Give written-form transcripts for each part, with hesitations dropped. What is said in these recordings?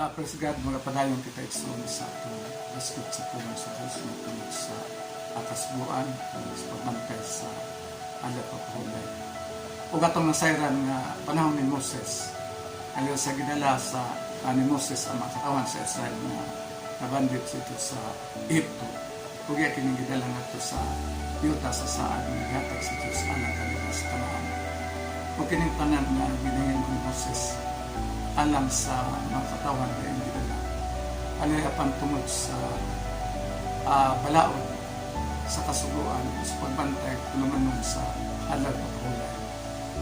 Praise God, mga padayon kita igsoon sa atong basket sa pulang sa Diyos tungod sa kasbuan sa pagbantay sa alat pagpahulay. Ug atong nasayran nga panahon ni Moses, ayon sa gidala sa ni Moses ang mga katawan sa Israel nga nabandit dito sa Egypto. Ug kining gidala ngadto sa yuta sa saad nga gihatag sa Dios alang kanila sa Kanaan. Ug kining tanan nga ginahimo ni Moses alang sa mga katawan na hindi nila. Alay apan tungod sa balaod sa kasuguan sa pagbantay tulungan sa halag at hulay.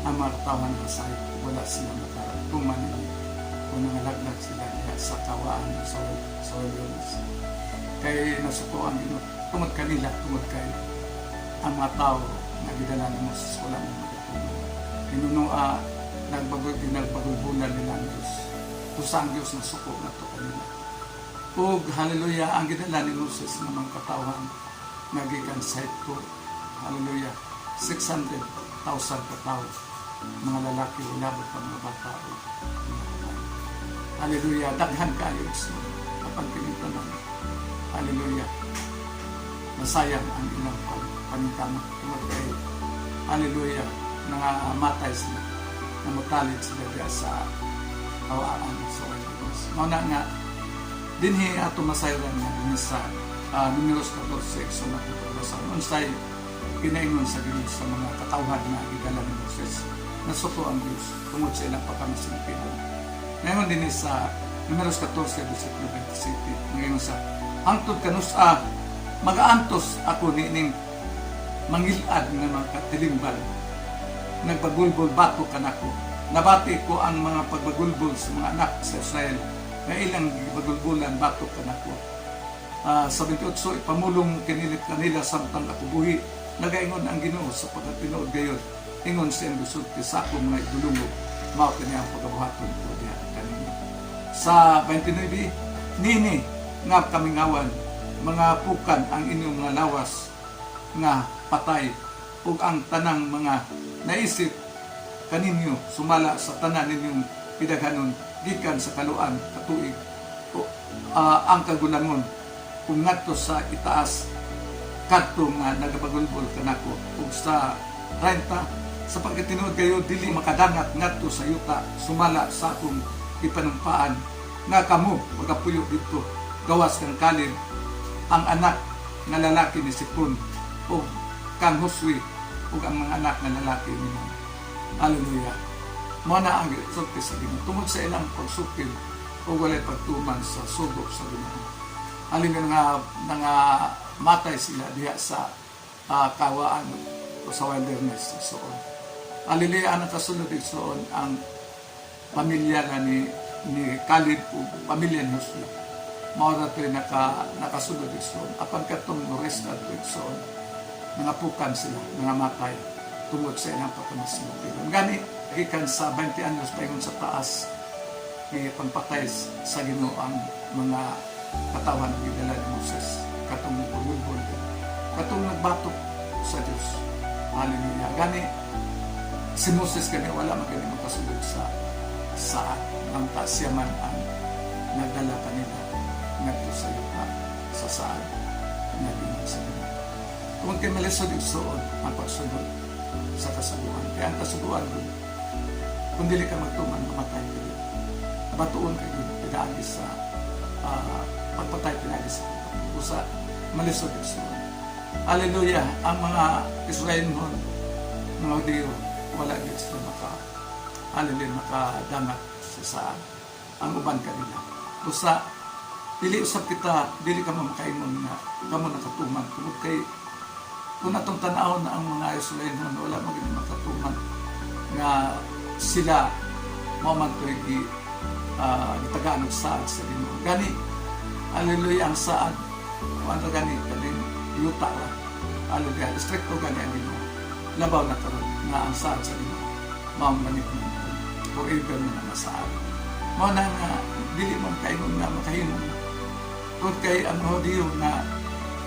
Ang mga katawan na sa wala sila makatuman kung nangalaglag sila diya sa kawaan sa Wilderness. Kaya nasuko ang tungod kanila, tungod kay ang mga tao na gidala ni Moses wala mo magatuman. Inunua nagbagulbulan nila ang Diyos. Tusa ang Diyos na suko na ito kanila. Ug hallelujah, ang ginala ni Moses na mga katawan nagikan sa ito. Hallelujah, 600,000 katao. Mga lalaki, ulabot pa mga bata. Hallelujah, daghan kayo ito. Kapag pinitanan. Hallelujah, nasayang ang ilang panitama. Tungod kayo. Hallelujah, nangamatay sila. Namutalit sila diya sa kawaan sa Wilderness. Mauna nga, dinhi ato masayran nga din sa numeros 14 sa napapagbasan. Unsay kinaingon sa Diyos sa mga katawhan na igala ni Moses. Nasuko ang Diyos tungod sa ilang pagkamasimpihan. Ngayon din sa numeros 14, versikulo 27, ngayon sa hangtod kanusa, mag-aantos ako nining mangilad ng mga katilimbal. Nagbagulbol bato kanako. Nabati ko ang mga pagbagulbol sa mga anak sa Israel na ilang bagulbulan bato kanako. Sa 28, ipamulong kinilit kanila samtang akubuhi. Nagaingon ang Ginoo sa pagkatinood gayon. Ingon sa embusugti sa akong mga idulungog. Mao kaniya ang pagkabuhaton ko diya kanina. Sa 29, nini nga kamingawan, mga pukan ang inyong mga lawas nga patay ug ang tanang mga naisip kaninyo sumala sa tanan ninyong pidaghanon gikan sa kaluan katuig ang kagulangon kung ngadto sa itaas kadto nga nagapagulbol kanako ug sa 30 sa pagkatinuod kayo dili makadangat ngadto sa yuta sumala sa akong ipanumpaan nga kamo magapuyo dito gawas kang kalin ang anak nga lalaki ni Sipon ug kang Huswi ug ang mga anak na lalaki nila. Hallelujah. Mao na ang sulti sa Ginoo tungod sa ilang pagsukil o walay pagtuman sa subok sa Ginoo. Hallelujah nga matay sila diha sa kawaan o sa Wilderness soon. Hallelujah, ang kasulod soon ang pamilya na ni Caleb o pamilya ni Huswi. Mao na ito nakasulod soon. Apan katong resta soon. Mga pukan sila, mga matay, tungod sa ilang pagkamasimpihan. Gani, gikan sa 20 anyos paingon sa taas, may pagpatay sa Ginoo ang mga katawan ng gidala ni Moses, katong pagulbol, katong nagbatok sa Diyos. Hallelujah. Gani, si Moses kani wala magaling makasulod sa saat ng tasyaman ang nagdala kanila ngadto sa yuta sa saat na ginag sa Ginoo. Kung kayo malisod igsoon ang pagsunod sa kasuguan. Kaya ang kasuguan kung dili ka magtuman, mamatay ka din. Batuon ka din, pinagi sa pagpatay, pinagi sa usa, malisod igsoon. Hallelujah! Ang mga Israel noon, mga Hudiyo, wala din sila makadangat sa saan. Ang uban kanila. Usa, dili usap kita, dili ka mamakaingon na kamo nakatuman. Kung kay kung natong tanaw na ang mga Israel noon, wala magiging makatuman nga sila moment ko gitagaan ng saad sa Ginoo. Gani, hallelujah, ang saad, ano gani, kanin, yuta ra. Hallelujah, stricto gani ang Ginoo. Labaw na karon nga ang saad sa Ginoo. Maunganit mo, forever na nga saad. Mao na nga, dili man kaingon nga makahimong. Kung kay ang Hudiyo na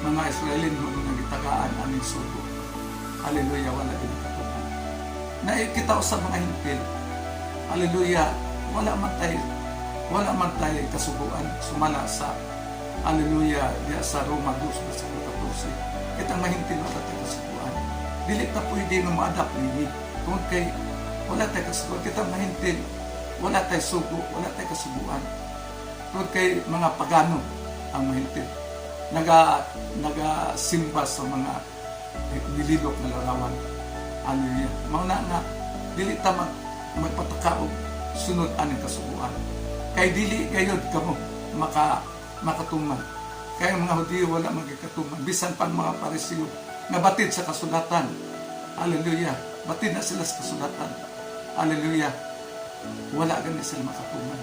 mga Israelin mo na gitagaan aming sugo. Hallelujah, wala din katuman. Na kita sa mga hinpil. Hallelujah, wala man tayo wala man tayo kasubuan sumala sa hallelujah diya sa Roma 2 versikulo 14. Kitang mahintin wala tayo kasubuan. Dili ta pwede nga ma-adapt nini. Tungod kay wala tayo kasubuan, kitang mahintin wala tayo sugo, wala tayo kasubuan. Tungod kay mga pagano ang mahintin. Nagasimba sa mga nililok na larawan. Hallelujah. Mauna nga, dili ta magpatakaog sunod aning kasubuan. Kay dili gayod kamo makatuman. Kaya mga Hudiyo wala magkatuman. Bisan pang mga Parisiyo nga batid sa kasulatan. Hallelujah. Batid na sila sa kasulatan. Hallelujah. Wala gani sila makatuman.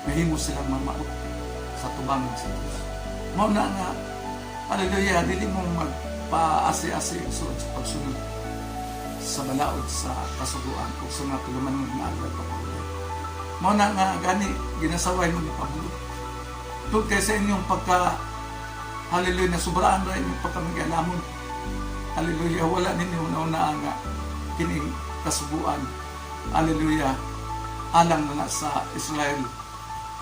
Mahimo silang mamaot sa tubangan sa Diyos. Mauna nga, hallelujah, dili mo magpa-asi-asi sa pagsunod sa balaod sa kasubuan o sa mga tuluman mo na agad pa pala. Mauna nga, gani, ginasaway mo ni Pablo. Tugod kayo sa inyong hallelujah, na sobraan na inyong pagkamag-alamon. Hallelujah, wala ninyo nauna nga kining kasubuan. Hallelujah, alang na sa Israel.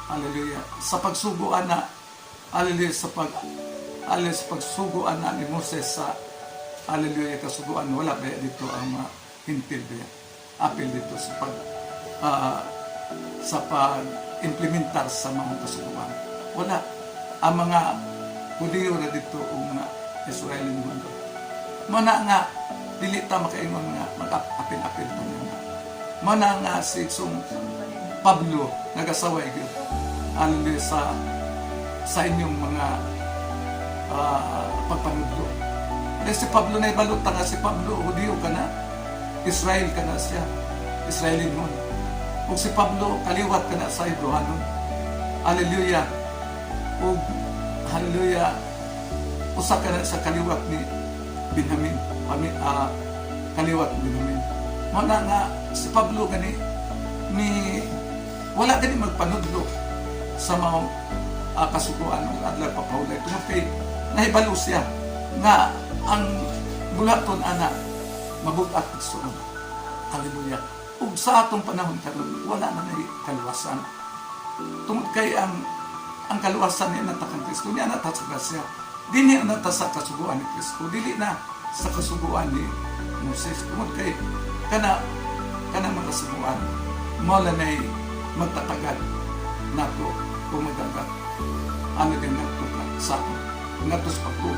Hallelujah, sa pagsuguan na, hallelujah, sa pagsuguan na ni Moses sa hallelujah, kasuguan, wala ba dito ang hintil ba? Apil dito sa pag-implementar sa mga kasuguan. Wala. Ang mga Hudiyo na dito o mga Israeli mundo. Mana nga, dili ta makaingon nga mag-apil-apil pa niya. Mana nga si Pablo nagasaway yun. Hallelujah, sa inyong mga pagpanudlo. Dahil si Pablo na ibalot nga si Pablo, Hudiyo ka na, Israel ka na siya, Israelin mo. Kung si Pablo, kaliwat ka na sa Hebrewanon. Hallelujah. O hallelujah, usa ka na sa kaliwat ni Benjamin, kaliwat ni Benjamin. Mana nga, si Pablo gani, wala gani magpanudlo sa mga kasuguan ng adlaw papahulay. Tungod kay nahibalo siya nga ang bulaton ana mabugat igsoon. Hallelujah. Ug sa atong panahon karon wala na may kaluwasan. Tungod kay ang kaluwasan ni nata kang Kristo, niya nata sa grasya. Dili na nata sa kasuguan ni Kristo, dili na sa kasuguan ni Moses. Tungod kay kana makasuguan mo la nay magtatagal nato kung magagat. Ano din nato sa ato natos pagko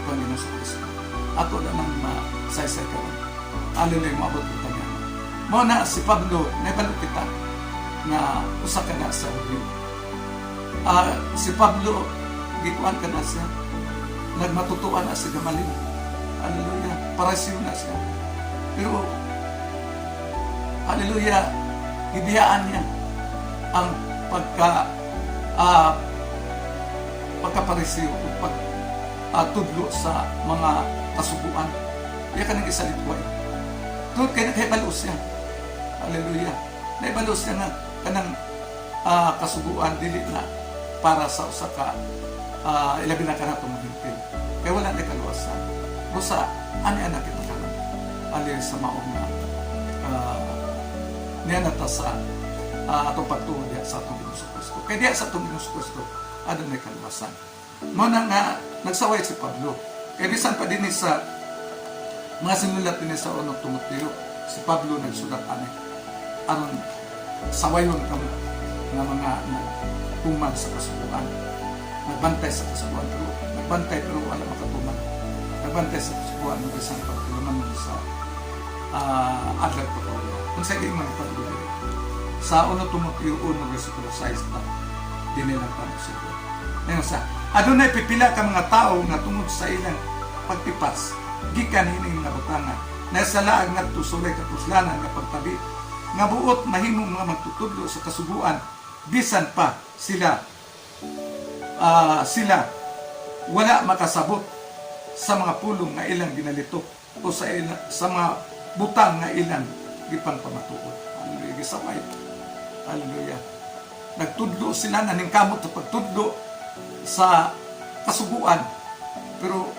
Panginoon sa Kristo. Ato na nang masaysay ka rin. Ano na yung maabot kita niya. Mo na si Pablo, naibalo kita na usa ka na sa Hudiyo. Si Pablo, gikuan ka na siya. Nagmatutuan na si Gamaliel. Hallelujah. Parasiyo na siya. Pero, hallelujah, ibiyaan niya ang pagkaparisiyo o tudlo sa mga kasubuan. Iya ka nang isalitway. Doon kayo nakaibalo siya. Hallelujah. Naibalo siya nga kanang kasubuan dili na para sa usa ka ilabi na ka na tumahintil. Kaya wala na kaluwasan. Busa, ani anak kita karon. Ali sa maong niya nata sa atong pagtuon diya sa atong Ginoo Kristo. Kaya diya sa atong Ginoo Kristo, adun may kaluwasan. Muna nga, nagsaway si Pablo. Kaya bisan pa din sa mga sinulat din sa unang Timoteo, si Pablo nagsulat aron sawayon kamo ng mga nagtuman sa kasubuan. Nagbantay sa kasubuan, pero wala makatuman. Nagbantay sa kasubuan, bisan pa tuluman mo sa adlaw pa ko. Kung sa iyong mga Pablo, sa unang Timoteo 1, versikulo 6 pa, dinilang pa mo siguro. Ngayon sa, adunay pipila ka mga tao nga tungod sa ilang pagtipas, gikan hining nga utangan, na sa laag nga tusulay kapuslanan nga pagtabi, nga buot mahimong mga magtutudlo sa kasubuan, bisan pa sila wala makasabot sa mga pulong nga ilang ginalitok o sa mga butang nga ilang gipang pamatuod. Hallelujah. Gisaway. Hallelujah. Nagtudlo sila, naningkamot sa pagtudlo sa kasuguan, pero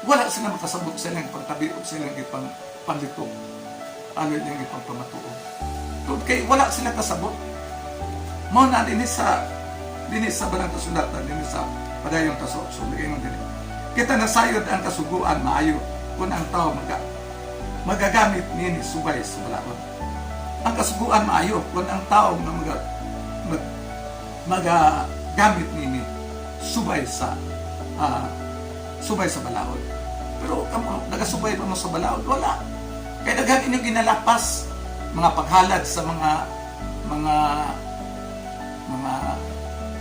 wala sila makasabot sa ilang pagtabi o sa ilang ipang panlito. Ano yung ipang pamatuo. Tungod kay wala sila kasabot. Mao na dinhi sa balang kasulatan, dinhi sa padayong taso, so bigay mo dinhi. Kita nasayod ang kasuguan maayo kung ang tao magagamit nini subay sa balaod. Ang kasuguan maayo kung ang tao magagamit nini subay sa balaod. Pero kamo nagasubay pa mo sa balaod, wala. Kaya daghan inyo ginalapas mga paghalad sa mga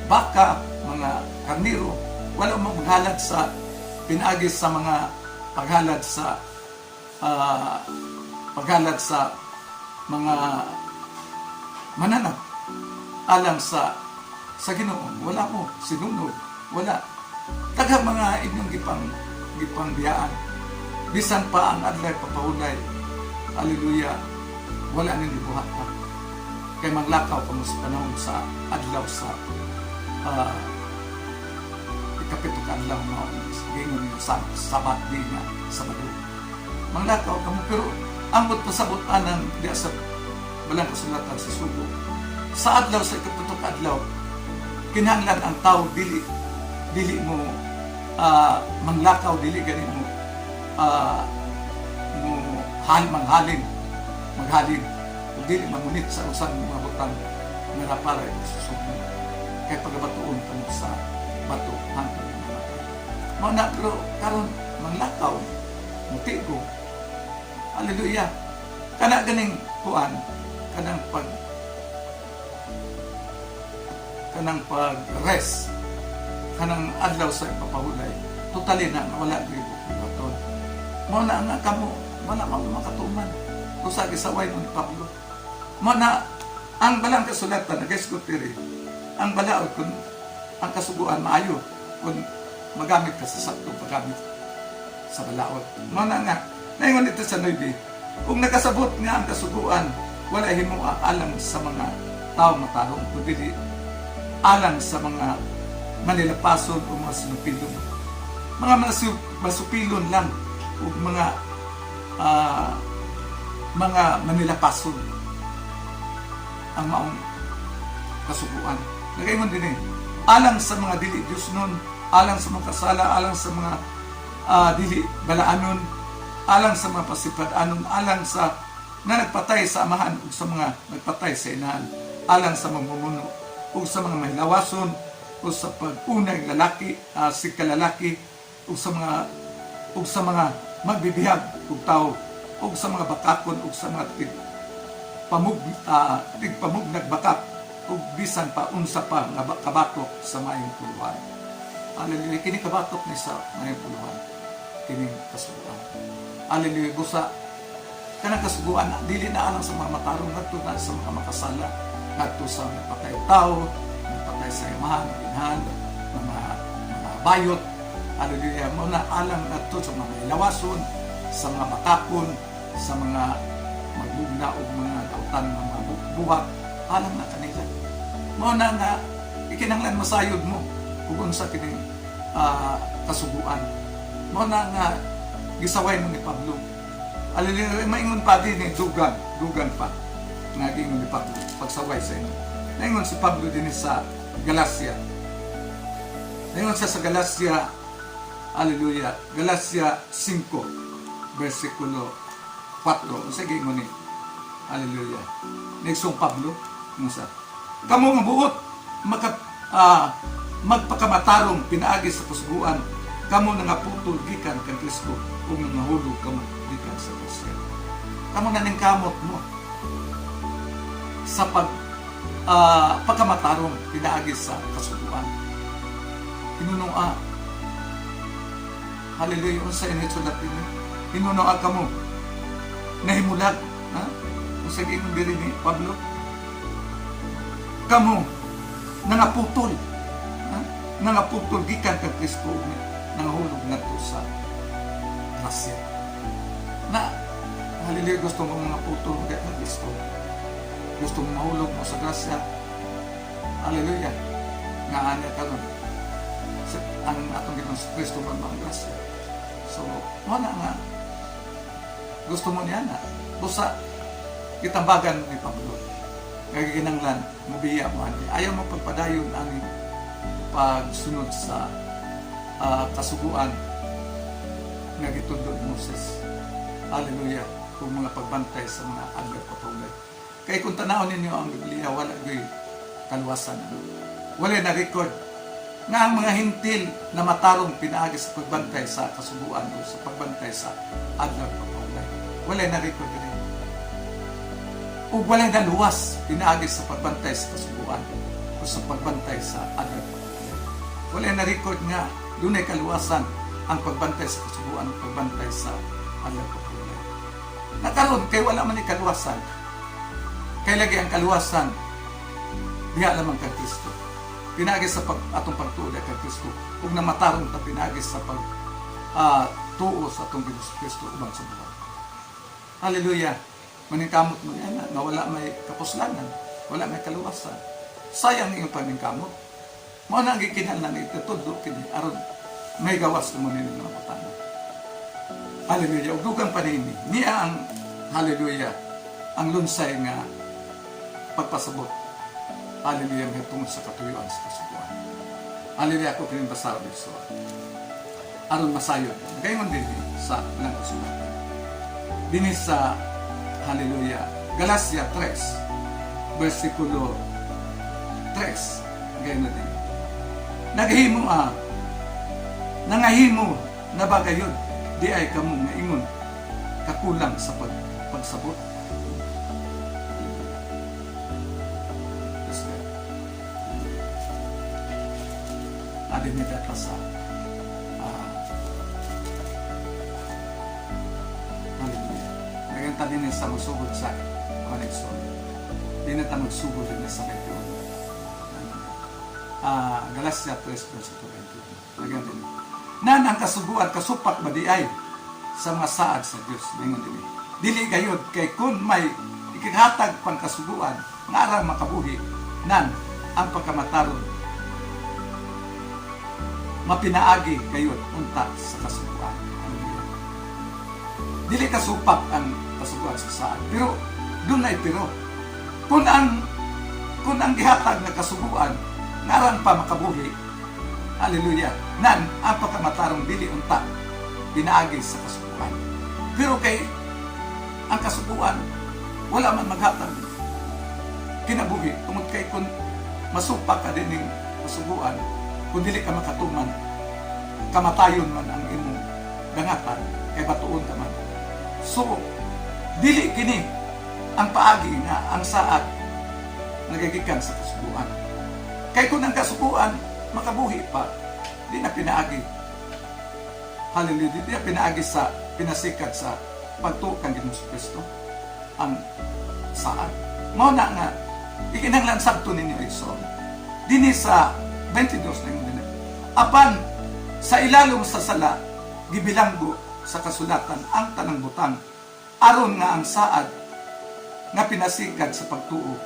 baka, mga karniro, wala mo maghalad sa pinagis sa mga paghalad sa mga mananap alang sa Ginoo. Wala mo sinunog, wala. Taghang mga inyong gipang biyaan, bisan pa ang adlay papahulay, haleluya, wala nang gibuhat pa. Kay maglakaw pa mo sa panahon sa adlaw sa ikapito ka adlaw na gingon niyo sa sabat di nga Sabado. Maglakaw ka mo, pero ambot pasabot anang diya sa balang kasulatan sa sugo. Sa adlaw sa ikapito ka adlaw, kinahanglan ang tao dili mo manglakaw, dili gani mo maghalin o dili mangunit sa usan mga butang nga para susugo. Kaya pagabatuon ka mo sa bato hangtod na namatay. Mao na, pero karon manglakaw, mutigo, haleluya, kana ganing kuan, kanang pag-rest, kanang adlaw sa ipapahulay, totally na wala dito baton. Mao na nga kamo, wala mang makatuman. Usa gisaway mo ni Pablo. Mao na ang balang kasulatan nag-eskutere, ang balaod kung ang kasuguan maayo kung magamit ka sa saktong paggamit sa balaod. Mao na nga, naingon ito sa 9, kung nakasabot nga ang kasuguan, wala himo alang sa mga tao matarong, kundi alang sa mga manilapason o mga sinupilon. Mga masupilon lang o mga manilapason ang maong kasuguan. Nagayon din alang sa mga dili Diyos nun, alang sa mga kasala, alang sa mga dili balaanon, alang sa mga pasipad-anon, alang sa na nagpatay sa amahan o sa mga nagpatay sa inahan, alang sa mamumuno o sa mga mahilawason o sa pag-unay lalaki, si kalalaki o sa mga magbibihag o tao o sa mga bakakon o sa mga tigpamugnag bakak o bisan pa unsa pa nga kabatok sa mayong puluhan. Haleluya, kini kabatok ni sa mayong puluhan, kini kasuguan. Haleluya, gusa kanang kasuguan dili na alang sa mga matarong ngadto na sa mga makasala, ngadto sa patay tao, patay sa imahan, inahan, mga bayot. Haleluya, mo na alang ngadto sa mga ilawason, sa mga bakakon, sa mga magbugna o mga kautan ng mga buwak, alam na kanila. Mo na nga, ikinanglan masayod mo kung sa kining kasuguan. Mo na nga, gisaway mo ni Pablo. Haleluya, maingon pa din dugan pa. Nga gingon ni Pablo, pagsaway sa inyo. Naingon si Pablo din sa Galacia. Naingon siya sa Galacia, haleluya, Galacia 5, versikulo 4. Sige mo ni, haleluya. Next Pablo, sa kamo nga buot magpakamatarong pinaagi sa kasuguan, kamo nga putol gikan kang Kristo kung nahulog kamo gikan sa Kristo. Kamo na ning kamot mo sa pagkamatarong pinaagi sa kasuguan. Hinunong haleluya, unsa ini sulat ini. Hinunong kamo nahimulag, ha? Unsa gingon diri ni Pablo? Kamo nangaputol, ha? Nangaputol gikan kang Kristo nangahulog ngadto sa grasya. Na haleluya, gusto mo mga putol gikan kang Kristo. Gusto mo mahulog mo sa grasya. Haleluya. Nga ana karon ang atong Ginoong Kristo man ang grasya. So, wala nga gusto mo niya na busa kitambagan ni Pablo. kagikinanglan mubiya mo ani ayaw mo pagpadayon ang pagsunod sa kasuguan nga gitudlo ni Moses. Hallelujah. Kung mga pagbantay sa mga agad patungay. Kaya kung tanawin ninyo ang Biblia, wala gay kaluwasan. Wala na record nga ang mga hintil na matarong pinaagi sa pagbantay sa kasuguan o sa pagbantay sa agad patungay. Wala na record din. O wala na luwas pinaagi sa pagbantay sa kasuguan o sa pagbantay sa agad patungay. Wala na record nga doon ay kaluwasan ang pagbantay sa kasuguan, pagbantay sa agad patungay. Nakaroon, kay wala man yung kaluwasan. Kay lagi ang kaluwasan, diha lamang kay Kristo. Pinagis sa atong pagtuod kay Kristo. Kung namatarong ta pinagis sa tuo sa atong Ginoo Kristo ubang sa buhay. Hallelujah. Maningkamot mo yan na wala may kapuslanan, wala may kaluwasan. Sayang iyong paningkamot. Mao na ang gikinahanglan itutudlo kini aron may gawas mo nini mga butang. Hallelujah. Ug dugang panini. Niya ang hallelujah. Ang lunsay nga pagpasabot. Hallelujah. Nga tungod sa katuyuan sa kasuguan. Hallelujah. Ako kining basaw dito. Aron masayod. Gayon din sa ilang kasulatan. Dini sa hallelujah. Galacia 3 versikulo 3. Gayon din. Naghimo nangahimo na bagayod. Di ay kamo nga ingon kakulang sa pagsabot. Adin ni data sa hallelujah. Naganta din sa musugod sa connection. Di na ta magsugod din sa medyo. Galacia 3 verse 22. Naganta din. Nan ang kasuguan kasupak ba di ay sa mga saad sa Dios ningon dili. Dili gayud kay kun may ikighatag pang kasuguan nga ara makabuhi nan ang pagkamataron mapinaagi gayud unta sa kasuguan. Dili kasupak ang kasuguan sa saad pero dunay pero kun ang gihatag nga kasuguan nga aran pa makabuhi. Hallelujah. Nan, ang pagkamatarong dili unta, pinaagi sa kasubuan. Pero kay, ang kasubuan, wala man maghatag. Kinabuhi, tungod kay kung masupak ka din ng kasubuan, kung dili ka makatuman, kamatayon man ang imong dangatan, kay batuon ka man. So, dili kini ang paagi nga ang saad nagagikan sa kasubuan. Kay kung ang kasubuan, makabuhi pa, di na pinaagi. Hallelujah, di na pinaagi sa pinasikat sa pagtukan Ginoo Kristo ang saad. Mao na nga ikinahanglan sabto ninyo iso. Dini sa 22 na yun. Apan sa ilalom sa sala gibilanggo sa kasulatan ang tanang butang aron nga ang saad nga pinasikat sa pagtuo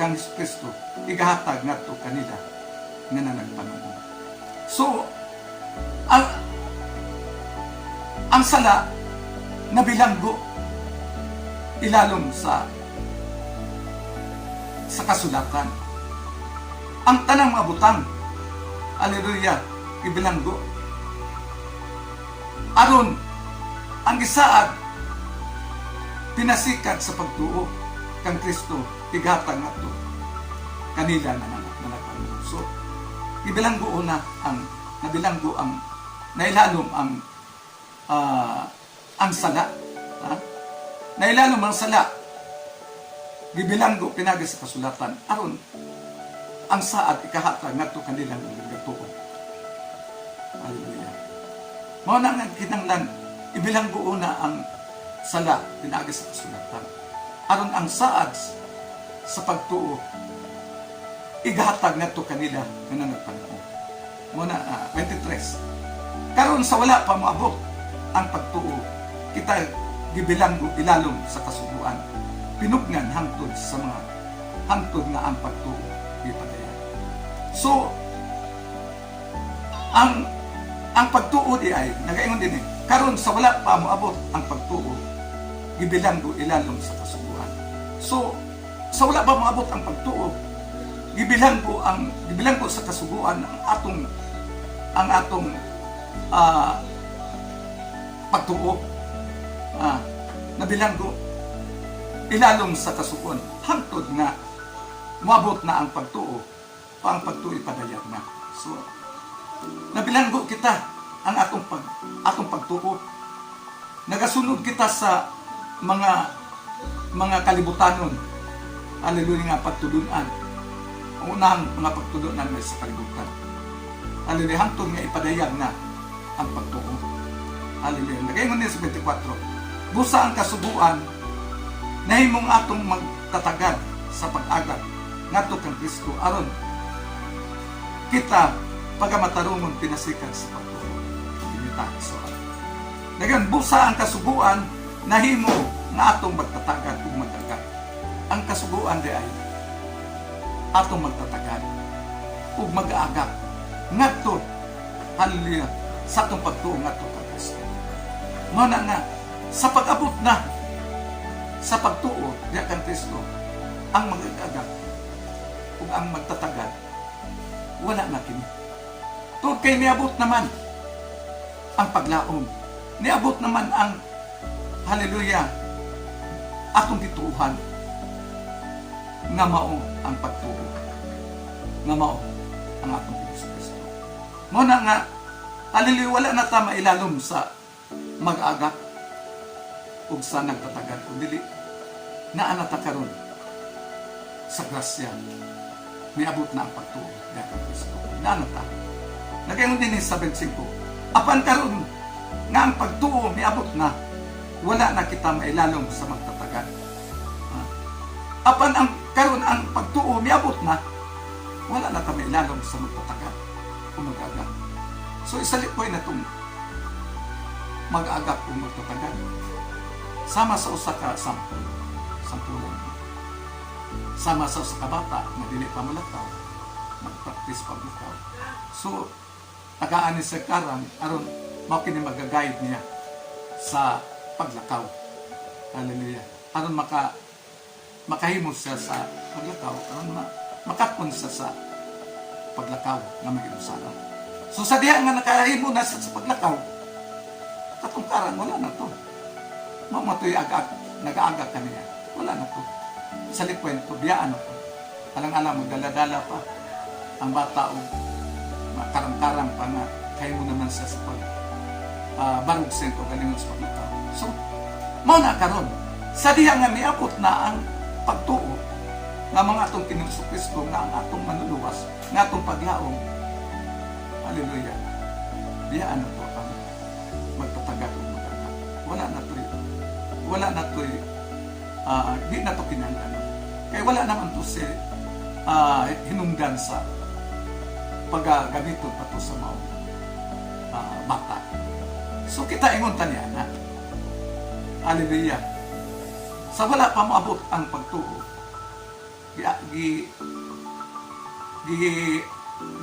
kang Kristo igahatag ngadto kanila nga nanagpanong. So, ang sala nabilanggo ilalom sa kasulatan. Ang tanang mga butang, hallelujah, ibilanggo. Aron, ang isaad, pinasikat sa pagtuo kang Kristo, igatang na to, kanila na nanagpanong. So, ibilanggo una nabilanggo ang nailalom ang sala. Nailalom ang sala. Gibilanggo pinagi sa kasulatan aron ang saad ikahatag ngadto kanilang gatuo. Hallelujah. Mao na nga kinahanglan ibilanggo una ang sala pinagi sa kasulatan aron ang saad sa pagtuo igahatag ngadto kanila nga nagpanahon. Muna 23. Karon sa wala pa moabot ang pagtuo, kita gibilanggo ilalom sa kasubuan. Pinugnan hangtod sa mga hangtod nga ang pagtuo ipadayan. So ang pagtuo di ay nagaingon din karon sa wala pa moabot ang pagtuo, gibilanggo ilalom sa kasubuan. So Sa wala pa maabot ang pagtuo, gibilang ko sa kasuguan ang atong pagtuo. Nabilang ko ilalom sa kasuguan hangtod nga moabot na ang pagtuo, ang pagtuo ipadayag na. So nabilanggo kita ang atong pagtuo. Nagasunod kita sa mga kalibutanon. Hallelujah nga pagtulunan. Ang unang mga pagtulunan ay sa kalibutan. Hallelujah, hangtod nga ipadayag na ang pagtuo. Hallelujah. Nagaingon din sa 24. Busa ang kasubuan nahimong atong magtatagad sa pag-agad ngadto kang Kristo aron kita pagamatarungon pinasikan sa pagtuo. Dinita so. Dagan busa ang kasubuan nahimo nga atong magtatagad ug magagad. Ang kasubuan di ay atong magtatagad ug mag-aagap ngadto hallelujah sa atong pagtuo ngadto kang Kristo. Mao na nga sa pag-abot na sa pagtuo diha kang Kristo ang mag-aagap ug ang magtatagad wala na kini. Tungod kay niabot naman ang paglaom. Niabot naman ang hallelujah atong gituuhan nga mao ang pagtuo. Nga mao ang atong Kristo. Mo na nga hallelujah wala na ta mailalom sa mag-agap ug sa nagtatagad ug dili naa na ta karon sa grasya. Niabot na ang pagtuo diha kang Kristo. Naa na ta. Nagayon din sa 25. Apan karon nga ang pagtuo niabot na, wala na kita mailalom sa magtatagad. Apan ang karon ang pagtuo niabot na, wala na ta mailalom sa magtatagad o mag-agap. So isalikoy na itong mag-agap o magtatagad. Sama sa usa ka sampulan. Sama sa usa ka bata na dili pa malakaw, mag-practice paglakaw. So tagaan ni sa karan aron mao kini mag-guide niya sa paglakaw. Hallelujah. Aron makahimo siya sa paglakaw, aron makapon siya sa paglakaw nga magilusara. So sa diha nga nakahimo na sa paglakaw, katong karan wala na to. Mao matoy nag-aagak kaniya. Wala na to. Sa likwento biyaan na to. Alang-alang magdala-dala pa ang bata o karang-karang pa na kayo mo naman sa barug sento galingon sa paglakaw. So, mao na karon sa diha nga miabot na ang pagtuo nga mga atong Kinugso Kristo nga ang atong manluluwas nga atong paglaom. Hallelujah. Biyaan na to ang magtatagad o magagap. Wala na to di na to kinahanglan. Kaya wala naman to si hinungdan sa paggamito pa to sa mga bata. So kita ingon taniya na. Hallelujah. Sa wala pa maabot ang pagtuo,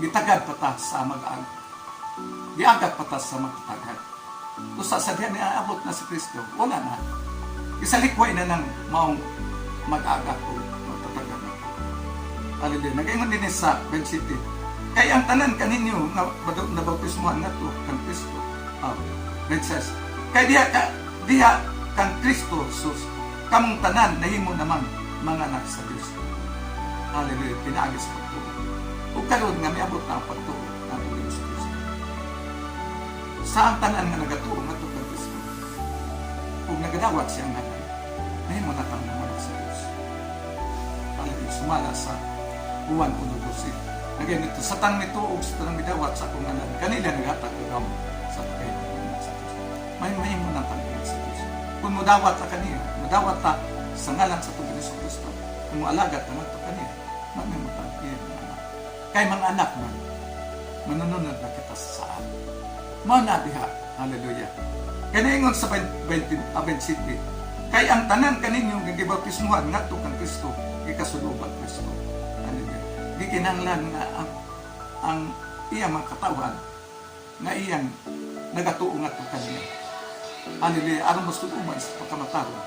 gitagad pa ta sa mag-agap. Giagap pa ta sa magtatagad. So sa diha niya abot na si Kristo, wala na. Isalikway na ng maong mag-agap o magtatagad na. Hallelujah. Nagaingon din sa Ben City. Kaya ang tanan kaninyo nga nabautismuhan nga to kang Kristo. Ben says, kaya diha kang Kristo sus kamong tanan nahimo naman mga anak sa Dios. Hallelujah. Pinaagis pagtuo. Ug karon nga miabot na ang pagtuo ng Dios Kristo. Sa ang tanan nga nagatuo nga to kang Kristo. Ug nagadawat siya nga nahimo na tang mga sa Dios. Hallelujah. Sumala sa Juan 1:12. Again, ito, sa tang mituog, sa tang midawat sa kong alam, kanila naghatag kagam sa kayo sa Diyos. May mo ng tanggal sa Diyos. Kung mudawat ta kanila, mudawat ta sa ngalan sa Panginoon sa Kristo, kung mualagat naman ta kanila, may mo tanggal na. Kaya mga anak na, manununod na kita sa saan. Mga nabiha, hallelujah. Kaya naingon sa 20 City, kaya ang tanan kaninyong gagibautismuhan nga to kang Kristo, ikasulubat Kristo. Di kinahanglan nga ang iyang mga katawan nga iyang nagatuo nga ito kaniya. Hallelujah. Aron mas tuluman sa pagkamataron.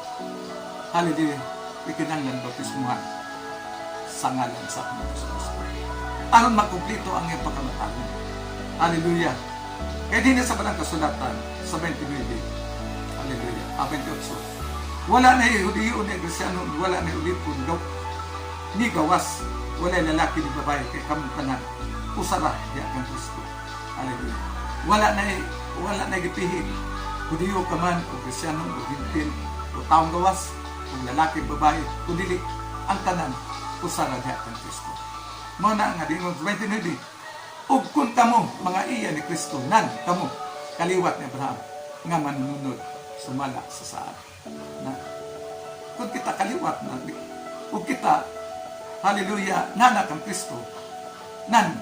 Hallelujah. Di kinahanglan bautismuhan sa ngalan sa Panginoon Jesus. Aron makumplito ang iyong pagkamatagan. Hallelujah. Kaya din sa banang kasulatan sa 29. Hallelujah. 28. Wala na Hudiyo ni Kristiano, wala na ulipon daw. Ni gawas, wala lalaki ni babae kay kamutanan. Usara di akan Kristo. Hallelujah. Wala na gipihin. Hudiyo ka man o Kristiano o Hintil o taong gawas o lalaki babae o dili ang tanan usara di akan Kristo. Mao na nga dingon 29. Ug kun kamo mga iya ni Kristo nan kamo kaliwat ni Abraham nga manununod sumala sa saad. Na kung kita kaliwat na ug kita hallelujah nana kang Kristo nan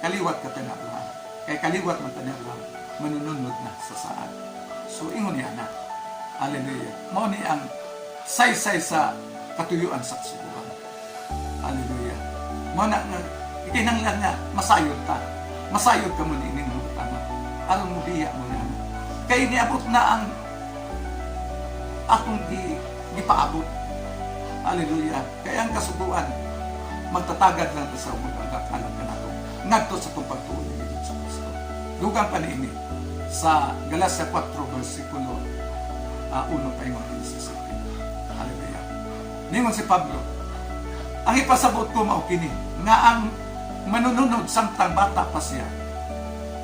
kaliwat ka ni Abraham. Kay kaliwat man ni Abraham manununod na sa saad. So ingon niya na hallelujah. Mao ni ang saysay sa katuyuan sa kasubuan. Hallelujah. Mao na nga ikinanglan nga masayod ka. Masayod ka mo ni ining tama. Aron mo biya mo na. Kay niabot na ang akong gipaabot. Hallelujah. Kaya ang kasubuan magtatagad lang sa magkakalat ka nato. Ngadto sa itong pagtuon ni Jesus Cristo. Dugang pa niini sa Galacia 4 versikulo 1 paingon 17. Hallelujah. Ningon si Pablo, ang ipasabot ko mao kini nga ang manununod samtang bata pa siya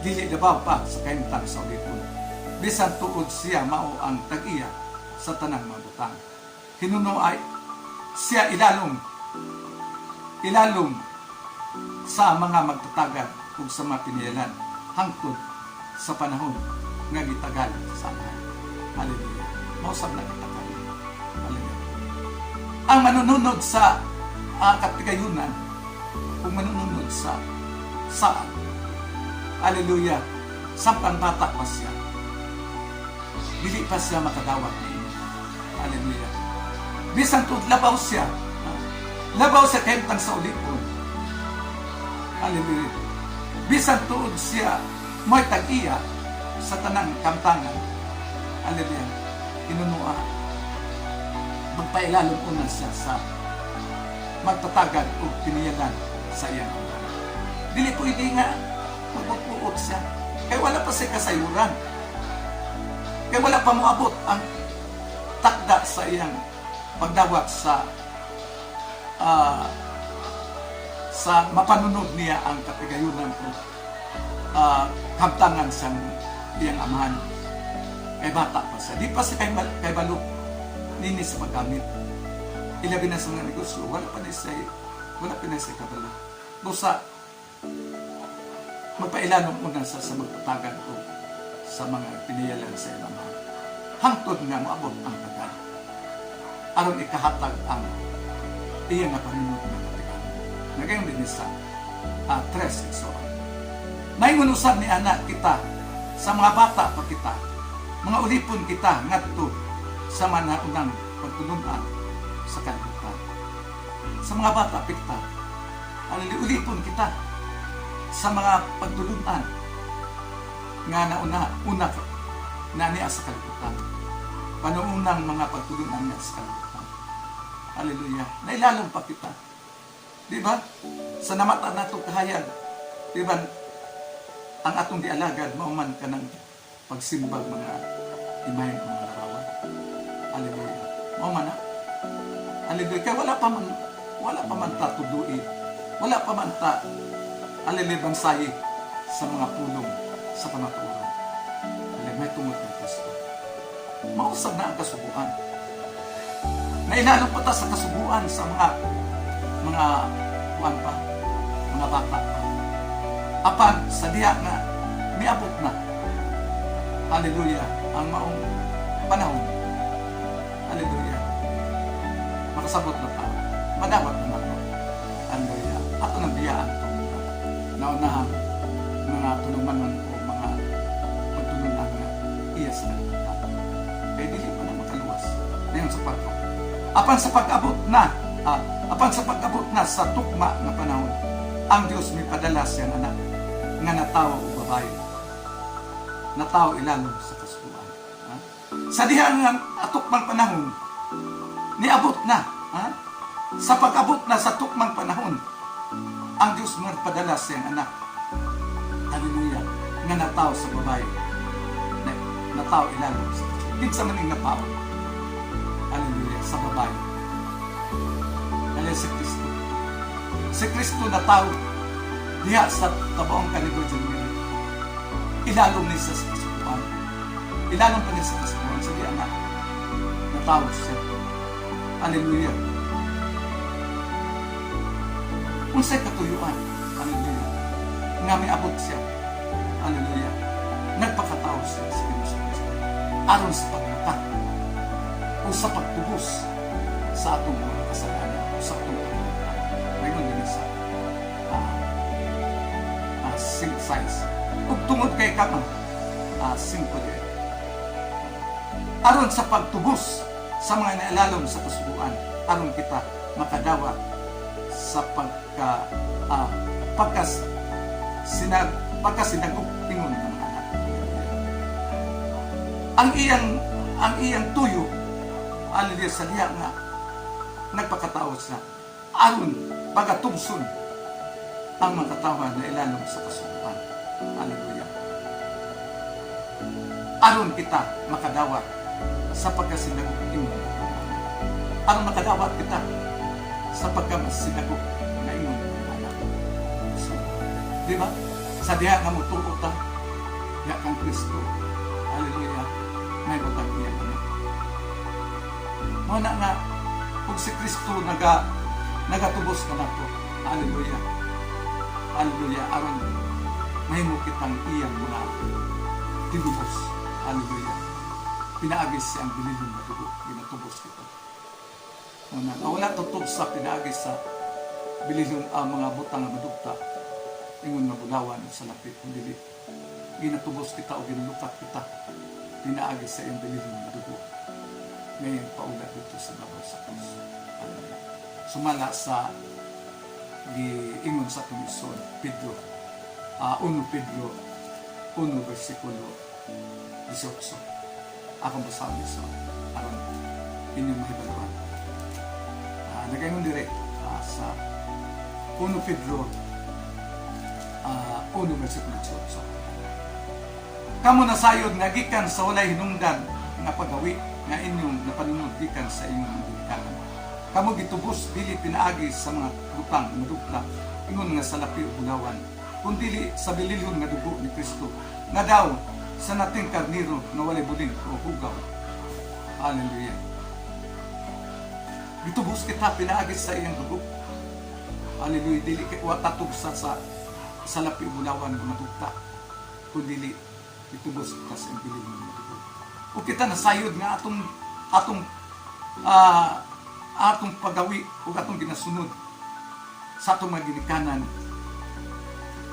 dili dabaw pa sa kahimtang sa ulipon. Bisan tuod siya mao ang tag-iya sa tanang mga butang. Hinuno ay siya ilalong sa mga magtatagad ug sa mga piniyalan hangtod sa panahon nga gitagal sa amahan. Hallelujah. Mausap na gitagal. Hallelujah. Ang manununod sa katigayunan kung manununod sa saan. Hallelujah. Samtang bata pa siya. Dili pa siya makadawat niya. Hallelujah. Bisan tuod labaw siya. Labaw siya kahimtang sa ulipon. Hallelujah. Bisan tuod siya may tag-iya sa tanang kamtangan. Hallelujah. Inunua. Magpailalong una siya sa magtatagad o piniyalan sa iyang amahan. Dili po hindi nga magpupuot siya. Kaya wala pa siya kasayuran. Kaya wala pa moabot ang takda sa iyang pagdawat sa mapanunod niya ang katigayunan ko kamtangan sa iyang amahan. Kay bata pa siya. Di pa siya kay balok nini sa paggamit. Ilabi na sa mga negosyo, wala pa na siya kabalo. Busa, magpailanong una sa magtatagan ko sa mga piniyalan sa iyang amahan. Hangtod nga moabot ang tagal. Aron ikahatag ang iyang na panunod na katigan. Nagayon din sa 3 so. May ngunusan ni anak kita sa mga bata pa kita, mga ulipon kita ngadto sa manaunang pagtulunan sa kalibutan. Sa mga bata pa kita, ulipon kita sa mga pagtulunan nga una na niya sa kalibutan. Panuunang mga pagtulunan niya sa kalibutan. Hallelujah. Nailalong pa kita. Di ba? Sa namata nato kahayag. Di ba? Ang atong dialagad, mauman ka ng pagsimbag mga imahen ng mga larawan. Hallelujah. Mauman na. Hallelujah. Kaya wala pa man ta tuduin. Wala pa man ta bansayi sa mga pulong sa pamaturan. May tungod ng Kristo. Mausap na ang kasubuan. Nailalong pa ta sa kasubuan sa mga bata pa. Apan sa diya nga miabot na. Hallelujah. Ang maong panahon. Hallelujah. Makasabot na ta. Madawat na nato. Hallelujah. Ato nang biyaan to. Naunahan mga tulungan o mga pagtulunan nga iya sa kalibutan. Kaya dili pa na makaluwas. Ngayon sa pagko. Apan sa pag-abot na sa tukma na panahon, ang Diyos may padala siyang anak nga natawo o babae. Natawo ilalong sa kasubuan. Sa diha nga atukmang panahon, niabot na. Sa pag-abot na sa tukmang panahon, ang Diyos magpadala siyang anak. Hallelujah. Nga nataw sa babae. Nataw ilalong sa kinsa man ing nataw. Hallelujah. Sa babae. Hallelujah si Kristo. Si Kristo nataw diha sa tabaong kanigodyan niya. Ilalong niya sa kasubuan. Ilalong pa niya sa kasubuan. Sa diya nga. Nataw siya. Hallelujah. Unsay katuyuan. Hallelujah. Nga may abot siya. Hallelujah. Nagpakatao siya sa Diyos Kristo. Aron sa pagkata o sa pagtubos sa atong mga kasalanan o sa atong pagkata. Mayroon din sa synthesize. Ug tungod kay kamang sympathy. Aron sa pagtubos sa mga nailalom sa kasubuan, aron kita makadawa sa pagkasinagop ingon ng mga anak. Ang iyang tuyo, hallelujah, sa diya nga nagpakatao siya aron pagatubson ang mga katawan na ilalong sa kasubuan. Hallelujah. Aron kita makadawat sa pagkasinagop ingon. Aron makadawat kita sa pagkasinagop na ingon ng anak. So, di ba? Sa diha nga mo tuot diha kang Kristo. Hallelujah. May butang iya anak. Muna nga, kung si Kristo nagatubos na nato. Hallelujah. Hallelujah. Aron mahimo kitang iyang mga tinubos. Hallelujah. Pinaagis siyang bililong na tubo. Ginatubos kita. Muna, wala tutog sa pinaagis sa bililong mga butang na madugta. Ingon na bulawan sa lapit. Hindi. Ginatubos kita o ginulukat kita. Pinaagis sa iyang bililong na tubo. Ngayon, paulat dito sa babaw sa krus. Sumala sa ingon sa tumisod, Pedro, 1 Pedro 1 versikulo 18. Akong basahin sa aron inyong mahibaluan. Nagayon direct sa 1 Pedro 1 versikulo 18. Kamu nasayod nga gikan sa walay hinungdan nga pagawi nga inyong napanunod gikan sa inyong gikanan. Kamu gitubos dili pinaagi sa mga butang madugta ingon nga sa lapi ug bulawan kundi sa bililhon nga dugo ni Kristo nga daw sa nating karniro nga walay buding o hugaw. Hallelujah. Gitubos kita pinaagi sa iyang dugo. Hallelujah. Dili kay watatog sa lapi ug bulawan nga madugta kundi gitubos kita sa iyang bililhon nga dugo. O kita nasayod nga atong pagawi o atong ginasunod sa atong mga ginikanan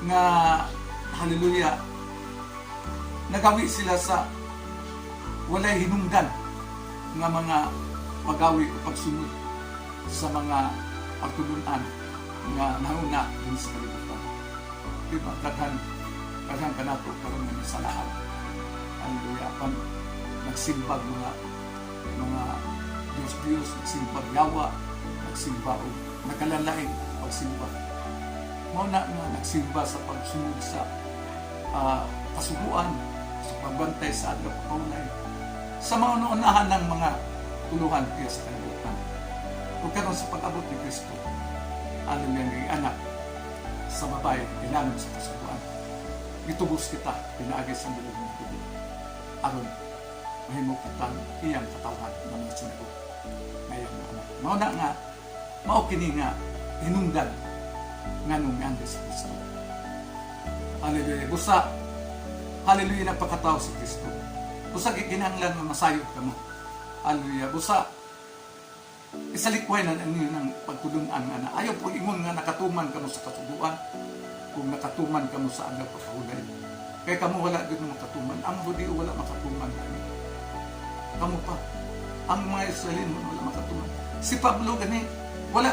nga hallelujah nagawi sila sa walay hinungdan nga mga pagawi o pagsunod sa mga pagtulunan nga nahuna din sa kalibutan. Diba? Kadhan ka nato karon nga salaan. Hallelujah. Pag nagsimbag mga Diyos, nagsimbag yawa, nagsimba o nakalalay pagsimba. Mauna nga nagsimba sa pagsunod sa kasubuan, sa pagbantay sa adlaw paunay, sa mga unahan ng mga tuluhan kaya sa kalibutan. Kung karon sa pag-abot ni Kristo, ano yung anak sa babae, kailangan sa kasubuan. Gitubos kita, pinaagay sa bilog ng tubo. Aron, mahimo kitang iyang katawan ng mga sinagot. Ngayon na anak. Mauna nga, maukini nga, hinungdan nga nung ando sa Kristo. Hallelujah. Busa, hallelujah, nagpakatao sa Kristo. Busa, gikinanglan na masayot ka mo. Hallelujah. Busa, isalikway na ninyo ng pagtulunan nga na. Ayaw po ingon nga nakatuman ka mo sa kasubuan. Kung nakatuman ka mo sa agaw pagkahulay. Kaya kamo wala din makatuman. Ang budi wala makatuman. Kamu pa. Ang mga Israelin wala makatuman. Si Pablo gani, wala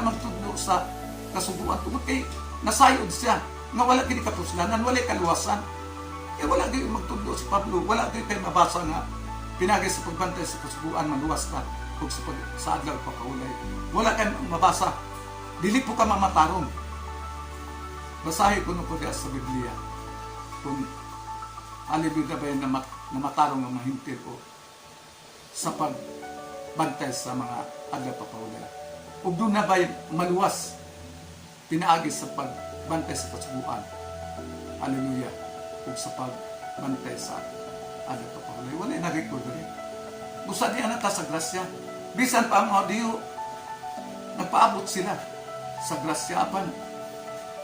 magtudlo sa kasubuan. Tungkol kay nasayod siya. Nga wala kini kapuslanan, wala kaluwasan. Kaya wala kayo magtudlo si Pablo. Wala kayo mabasa nga pinagay sa pagbantay sa kasubuan, maluwas ka. ug sa adlaw pagkaulay. Wala kay mabasa, dili po ka mamatarong. Basahin ko po diya sa Biblia kung hallelujah ba yung namatarong ng mahintir o sa pagbantay sa mga adlaw pagkaulay. Ug doon na ba maluwas pinaagi sa pagbantay sa kasubuan. Hallelujah. Ug sa pagbantay sa adlaw pagkaulay. Wala na record rin. Busa di anata sa grasya. Bisan pa ang diyo nagpaabot sila sa grasya apan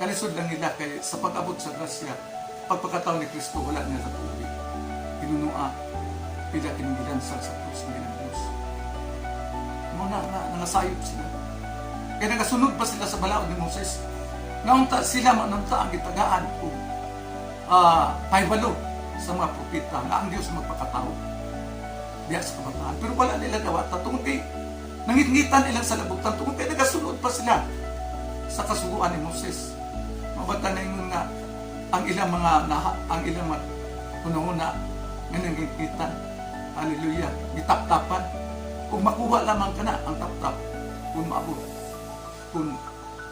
kalisod lang nila kay sa pag-abot sa grasya pagpakataon ni Kristo wala niya sa tubig. Kinunua pila kinugilan sa krus ng Diyos. Muna nangasayop sila. Kaya nagasunod pa sila sa balaod ni Moses. Naunta sila manunta ang gitagaan o paibalo sa mga propeta na ang Diyos magpakatao. Diya sa kabataan. Pero wala nila gawa. Tungkol kay nangitngitan ilang sa labutan. Tungkol kay nagasunod pa sila sa kasuguan ni Moses. Mabata na yung nga ang ilang mga hunahuna na nangitngitan. Hallelujah. Gitap-tapan. Kung makuha lamang ka na ang tap-tap. Kung maabot. Kung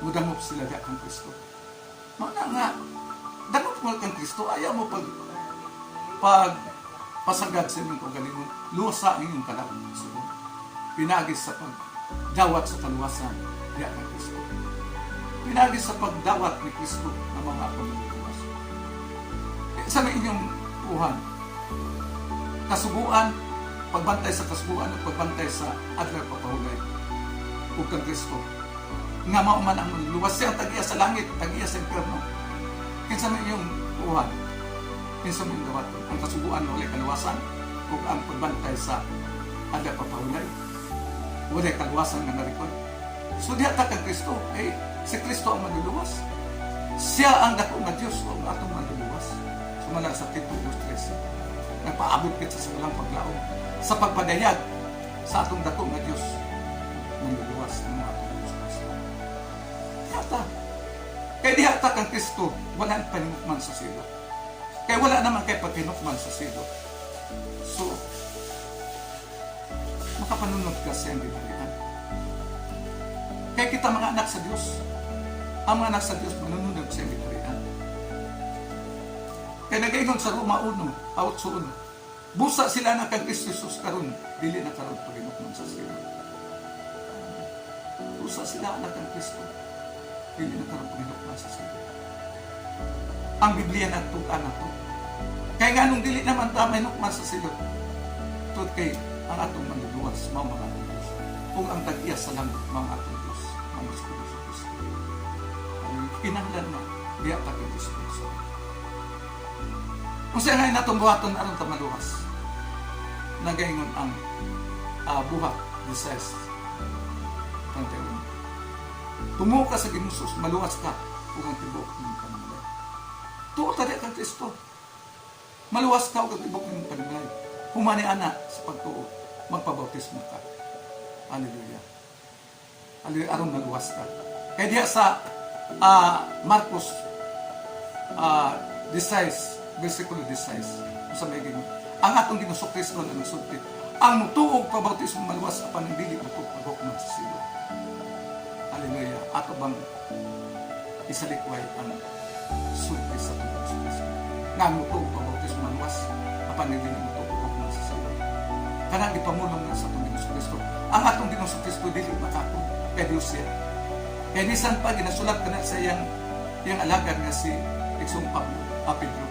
mudangop sila diya kang Kristo. Mana nga, dangop mo kang Kristo, ayaw mo pasagad sa inyong kagalingon, lusa ang inyong kalawang sugo. Pinagis sa pagdawat sa kaluwasan, diya kang Kristo. Pinagis sa pagdawat ni Kristo ng mga pagluwas. Sa inyong puhan, kasuguan, pagbantay sa kasuguan at pagbantay sa adlaw papahulay. Ug kang Kristo. Nga mauman ang luwas siya, tagiya sa langit, tagiya sa impyerno. Kinsa man iyong buwan, kinsa man iyong gawaton, ang kasuguan na walay kaluwasan, o ang pagbantay sa adlaw papahulay, walay kaluwasan nga narikod. So diya ta kang Kristo, si Kristo ang manluluwas. Siya ang dako nga Diyos, o ang atong manluluwas. Sumala sa Tito 2:13, nagpaabot kita sa walang paglaong, sa pagpadayag sa atong dako nga Diyos, manluluwas ng mga atong kaya dihata kang Kristo, wala ang panimukman sa silo. Kaya wala naman kay pagkinukman sa silo. So, makapanunod ka sa iyong binalihan. Kaya kita mga anak sa Diyos, ang mga anak sa Diyos manunod sa iyong binalihan. Kaya nag-ingon sa Roma 1:8, busa sila na kang Kristo Jesus karon, dili na karon pagkinukman sa silo. Busa sila na kang Kristo. Hindi na karong Panginoon sa sila. Ang Biblia nagtukan na ito. Kaya nga nung dili naman tama inukman sa sila, tut kay ang atong manluluwas, mga atong Diyos. Kung ang tag-iya sa langit, mga atong Diyos, mga Diyos sa Kristo. Pinanglan na, diya ka kay Diyos Kristo. Kung siya ngayon natong buhaton, anong tamaluwas? Nagaingon ang buhat, desires, kantayon. Tumuo ka sa ginusos, maluwas ka, kung ang tibok ng panamulay. Tuo tali kang Kristo. Maluwas ka, kung ang tibok ng panamulay. Humani ana sa pagtuo, magpabautismo ka. Hallelujah. Hallelujah, aron maluwas ka. Kaya diya sa Marcos 16, versikulo 16, sa may gino, ang atong ginusok Kristo na nagsulti, ang mutuog pabautismo maluwas ka panandili mo pagpagok ng sasilo. Hallelujah. Ato bang isalikway ang sulti sa Diyos Kristo. Nga mutong pabautismo maluwas, apan hindi na mutong pagkok ng sasalo. Kanang ipamulong na sa Diyos Kristo. Ang atong Diyos Kristo dili makakot kay Diyos siya. Kaya nisan pa ginasulat ka na sa iyang alagad nga si Iksong Pedro.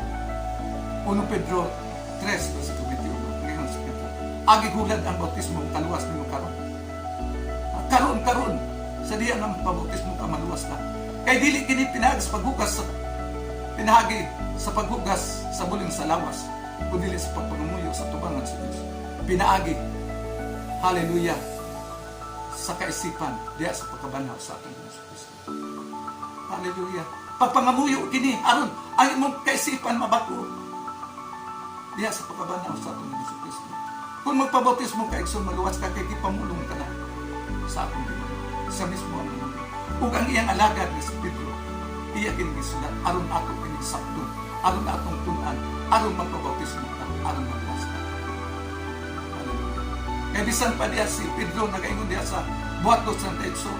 1 Pedro 3, verse 21. Ngayon sa Pedro. Agigulad ang bautismo kaluwas nimo karon. Karon sa diya ng pabautismo ka maluwas na. Kay dili kini pinahagi sa paghugas sa paghugas sa buling sa lawas, kundi sa pagpangamuyo sa tubangan sa Dios. Pinaagi. Hallelujah. Sa kaisipan diya sa pagkabanhaw sa atong Diyos Kristo. Hallelujah. Pagpangamuyo kini aron ang imong kaisipan mabago. Diya sa pagkabanhaw sa atong Diyos Kristo. Kung magpabautismo ka igsoon maluwas ka kay gipamulong ka na sa atong Diyos. Sa mismo ang mundo. Ug ang iyang alagad ni si Pedro, iya kinigisulat, aron ato kinisakto, aron atong tunan, aron magpabautismo ka, aron magluwas ka. Hallelujah. Kaya bisan pa diya si Pedro nagaingon diya sa buhaton sa Tetso.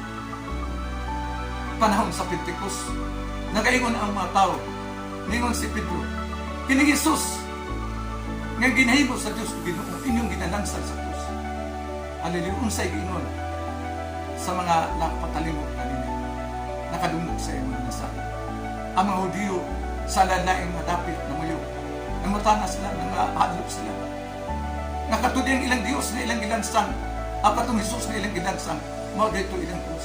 Panahon sa Pentecost. Nagaingon ang mga tao. Ningon si Pedro, kining Jesus nga ginahimo sa Dios Ginoo inyong ginalansag sa krus. Hallelujah. Unsay giingon sa mga napatalimog kanina. Nakadungog sa iyong mensahe. Ang mga Hudiyo sa lalaing nga dapit na muyo. Namutana sila, namahadlok sila. Nakatudi ang ilang Diyos na ilang gilansang. Ang katong Jesus na ilang gilansang. Mao dito ilang krus.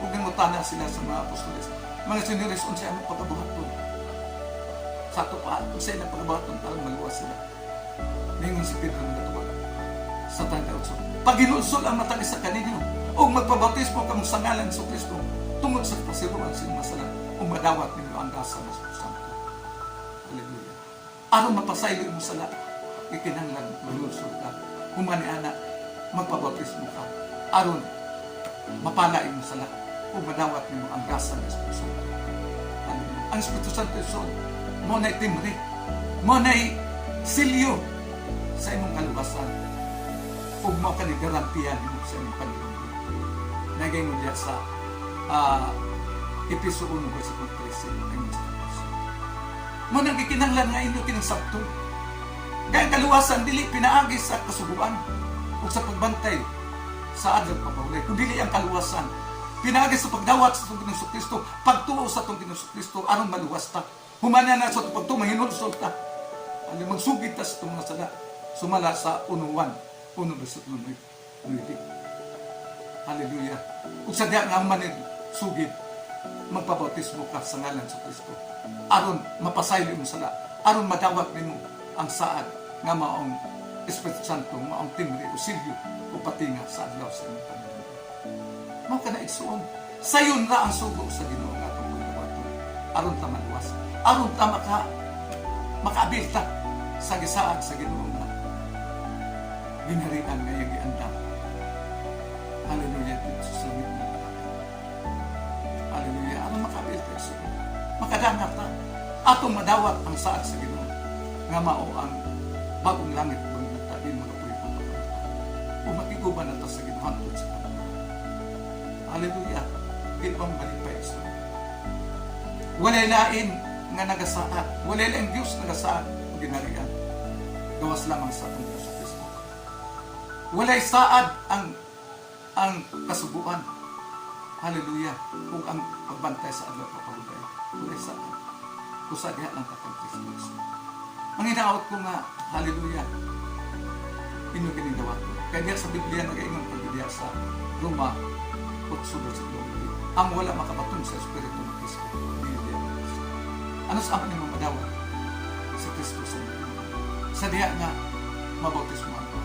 Huwag namutana sila sa mga apostoles. Mga senyores, unsay ang pagkabuhaton. Sa ato pa, unsay ang pagkabuhaton aron maluwas sila. Ningon si Pedro na natuwa sa 38. Paginulsol ang matagi sa kaninyo o magpabautismo kamong sa ngalan sa Kristo tungod sa pasiruan sa inyong masalan o madawat ninyo ang dasa ng Espiritu Santo. Hallelujah. Aron mapasaylo mo sala, ikinanglan manulsol ka. Humani anak, magpabautismo ka. Aron mapalain mo sala o madawat ninyo ang dasa ng Espiritu Santo. Hallelujah. Ang Espiritu Santo isun, mo na'y timri, mo na'y silyo sa imong kalubasan ug mao kani garantiyan mo sa imong pagluwas. Nagay mo diya sa Episo 1 versikulo 13 ay mo sa Kristo. Mo nang gikinahanglan nga inyo kining sabton. Kaya kaluwasan dili pinaagi sa kasuguan ug sa pagbantay sa adlaw pagpahulay. Kung dili ang kaluwasan pinaagi sa pagdawat sa atong Ginoong Kristo, pagtuo sa atong Ginoong Kristo aron maluwas ta. Humana na sa pagtuo mahinulsol ta. Ano magsugid ta sa itong mga sala. Sumala sa 1:1, 1 versikulo 9. Hallelujah. Kung sa diya nga manid sugid, magpabautismo ka sa ngalan sa Kristo. Aron mapasaylo mo sala. Aron madawat nimo ang saad nga maong Espiritu Santo, maong timbre o silyo o patinga sa adlaw sa imong Panginoon. Mao ka na igsuon. Sayon ra ang sugo sa Ginoo nga atong pagdawaton. Aron ta maluwas. Aron ta makaabilta sa gisaad sa Ginoo nga ginharian nga iyang giandam. Hallelujah. Dito sa langit ng malaki. Hallelujah. Aron makaabilta sa Ginoo. Makadangat ta. Atong madawat ang saad sa Ginoo nga mao ang bagong langit bagong lupa din mga puyo ang pagkakutan. O makiguban na ta sa Ginoo hangtod sa Panginoon. Hallelujah. Ginpang balik pa iso. Walay lain nga nagasaad. Walay lain Diyos nagasaad o ginarian. Gawas lamang sa atong Diyos Kristo. Walay saad ang kasubuan. Hallelujah. Kung ang pagbantay sa adlaw pagpahulay. Walay saad. Kusa diha lang katong Kristo. Ang hinaawat ko nga, hallelujah, inyo kinindawat ko. Kaya diya sa Biblia nag-iingon pagdiya sa Roma 8:2. Ang wala makabatong sa Espiritu ng Kristo. Ano sa amin yung madawat sa Kristo sa Biblia? Sa diya nga, mabautismo ako.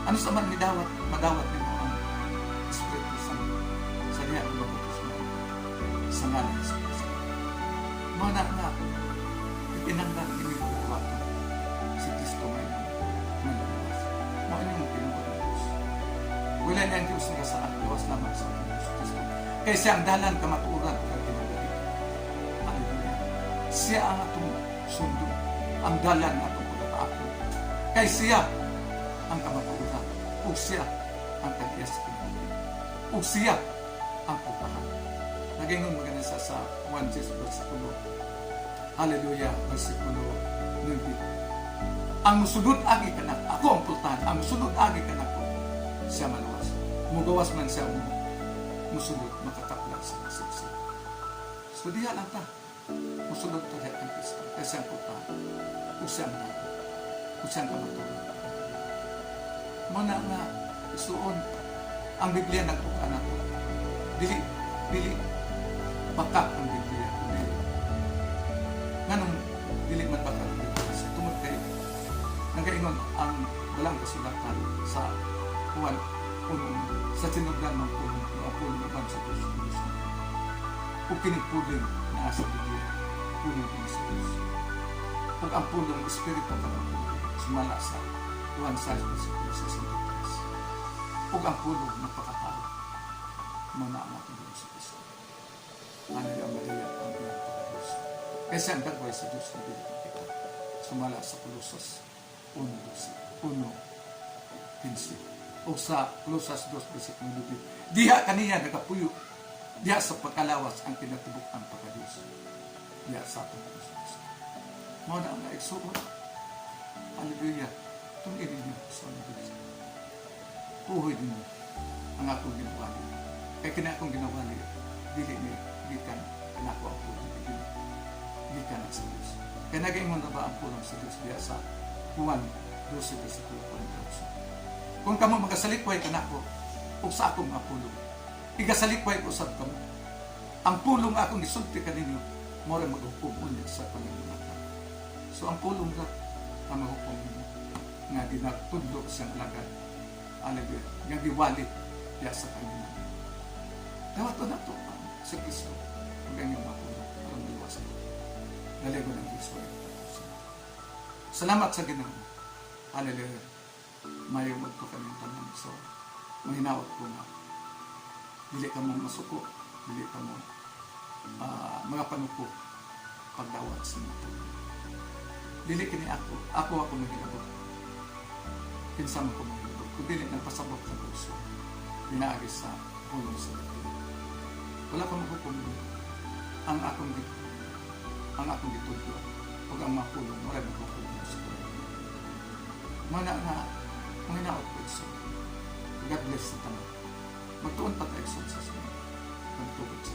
Ano sa amin madawat nimo ang Espiritu Santo? Sa diya nga mabautismo ako. Sa ngalan sa Kristo. Mana nga, ikinanglan ini madawat si Kristo ngayon. Malawas. Mga inyong pinuha ng Diyos. Wala na ang Diyos nga sa gawas lamang sa Diyos Kristo. Kaya siya ang dalan kamaturan at kinagalit. Hallelujah. Siya ang atong sundo. Ang dalan atong pagkataapon. Kaya siya ang kamaturan. O siya ang tagiyas kinagalit. O siya ang putahan. Nagingon maganda sa 1 Jesus versikulo. Hallelujah. Versikulo 9. Ang musunod agi kanak. Ako ang putahan. Ang musunod agi kanak ko. Siya maluwas. Mugawas man siya musunod makatapla sa siksi. So diya lang ta. Musunod ta diya ang Kristo. Kaya siyang putahan. O siyang dapat. O siyang kamaturan. Muna nga isuon ang Biblia nagpukan ako. Dili bakak ang Biblia. Nganong dili man bakak ang Biblia. So tungod kayo. Nagaingon ang walang kasulatan sa Juan sa tinugdan ng puno uban sa Diyos. Kung kinigpuling na sa Biblia, puno din sa Diyos. Kung ang punong Espiritu ka ng puno, sumala sa Juan 6:63. Kung ang puno nagpakatao, muna ang ating Diyos sa Kristo. Manay ang Maria ang iyong Diyos. Kasi ang dagway sa Diyos na bilang kita, sumala sa Kolosas 1:13. 15. O sa Colosas 2, versikulo 9. Diha kaniya nagapuyo. Diha sa pagkalawas ang kinatibuk ang pagkadiyos. Diha sa atong Diyos. Mao na ang naigsuot. Hallelujah. Tungin ninyo sa mga Diyos. Puhoy ninyo ang akong ginawali. Kaya kina akong ginawali, dili ni gikan nako ang pulong. Gikan sa Diyos. Kaya nag-ingon na ba ang pulong sa Diyos diha sa Juan 12, versikulo 14. Kung kamo magasalipway ka nako, ug sa akong mga pulong, igasalipway ko sa kamo. Ang pulong akong gisulti kaninyo, mo rin maghukom ulit sa panginunatan. So ang pulong ka, ang maghukom ninyo, nga dinatudlo siyang alagad. Hallelujah. Nga giwalit diya sa kanya. Dawato na ito sa Kristo. Ang ganyang mga pulong, parang maliwas ito. Nalego ng Kristo. Salamat sa Ginoo. Hallelujah. Mayawag ko kanyang tanong. So, mahinawag ko na dili ka mong masuko, dili ka mong mga panuko pagdawat sa mga. Dili kini ako naghinabot. Kinsa man ko maghinabot. Kung dili nagpasabot sa puso, binaagi sa pulong sa Ginoo. Wala ka maghukom ang akong gitudlo ug ang mga pulong wala maghukom sa Ginoo. Mana nga manginawag ko sa God bless sa tanan. Magtuon pa tayo sa Ginoo. Magtuon sa